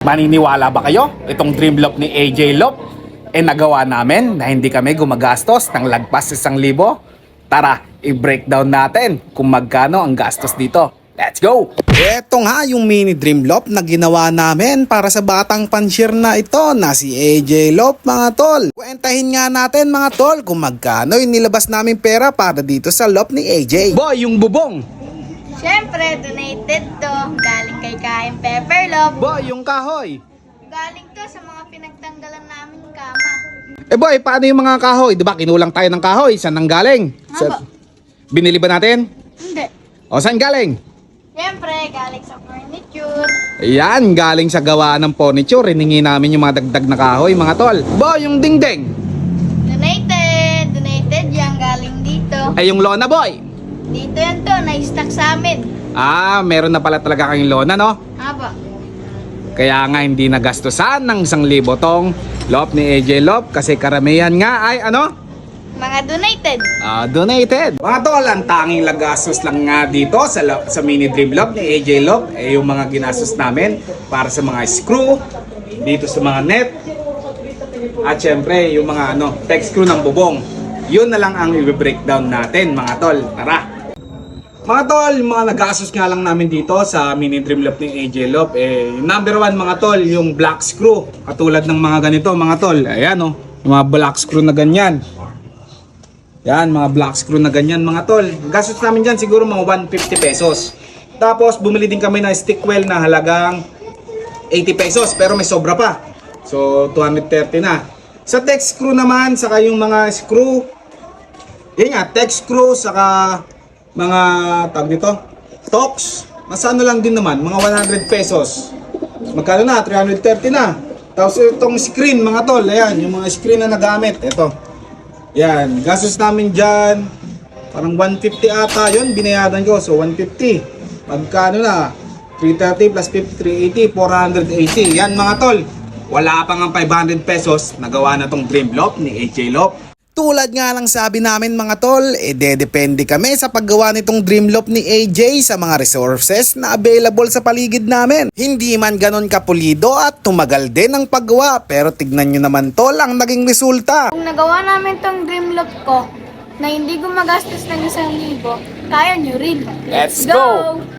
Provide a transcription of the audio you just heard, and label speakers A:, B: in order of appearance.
A: Maniniwala ba kayo? Itong dream loop ni AJ Loop nagawa namin na hindi kami gumagastos ng lagpas 1,000. Tara, i-breakdown natin kung magkano ang gastos dito. Let's go!
B: Eto nga yung mini dream loop na ginawa namin para sa batang pansyir na ito na si AJ Loop, mga tol. Kwentahin nga natin, mga tol, kung magkano yung nilabas namin pera para dito sa loop ni AJ.
A: Boy, yung bubong!
C: Siyempre, donated to. Galing kay Kain Pepper Love.
A: Boy, yung kahoy!
C: Galing to sa mga pinagtanggalan namin kama.
A: Boy, paano yung mga kahoy? Diba kinulang tayo ng kahoy? Saan nang galing?
C: Haba.
A: Binili ba natin?
C: Hindi.
A: O saan galing?
C: Siyempre, galing sa furniture.
A: Ayan, galing sa gawa ng furniture. Hiningi namin yung mga dagdag na kahoy, mga tol. Boy, yung dingding!
C: Donated. Donated yan. Galing dito.
A: Ay, yung lona, boy!
C: Dito yan to. Na-stack sa amin.
A: Ah, meron na pala talaga kayong lona, no?
C: Haba.
A: Kaya nga hindi nagastusan ng 1,000 tong loop ni AJ Loop kasi karamihan nga ay ano?
C: Mga donated.
A: Donated. Mga tol, ang tanging lagastos lang nga dito sa mini dream loop ni AJ Loop ay yung mga ginastos namin para sa mga screw, dito sa mga net, at syempre yung mga tech screw ng bubong. Yun na lang ang i-breakdown natin, mga tol. Tara! Mga tol, mga nagastos nga lang namin dito sa mini dream loop ni AJ Loop, number 1, mga tol, yung black screw. Katulad ng mga ganito, mga tol. Ayan, yung mga black screw na ganyan. Yan, mga black screw na ganyan, mga tol. Gastos namin dyan siguro mga 150 pesos. Tapos bumili din kami ng stick well na halagang 80 pesos, pero may sobra pa. So 230 na. Sa tech screw naman, saka yung mga screw, yun nga, tech screw, saka mga tag nito, tox, masano lang din naman, mga 100 pesos. Magkano na? 330 na. Tapos itong screen, mga tol, ayan, yung mga screen na nagamit, ito. Yan, gastos namin dyan, parang 150 ata, yun, binayadan ko, so 150. Magkano na? 330 plus 50, 380, 480. Yan, mga tol, wala pa nga 500 pesos, nagawa na tong dream loop ni AJ Loop.
B: Tulad nga lang sabi namin, mga tol, dedepende kami sa paggawa nitong dream loop ni AJ sa mga resources na available sa paligid namin. Hindi man ganon kapulido at tumagal din ang paggawa, pero tignan nyo naman, tol, ang naging resulta.
C: Kung nagawa namin tong dream loop ko na hindi gumagastos ng 1,000, kaya nyo rin.
A: Let's go!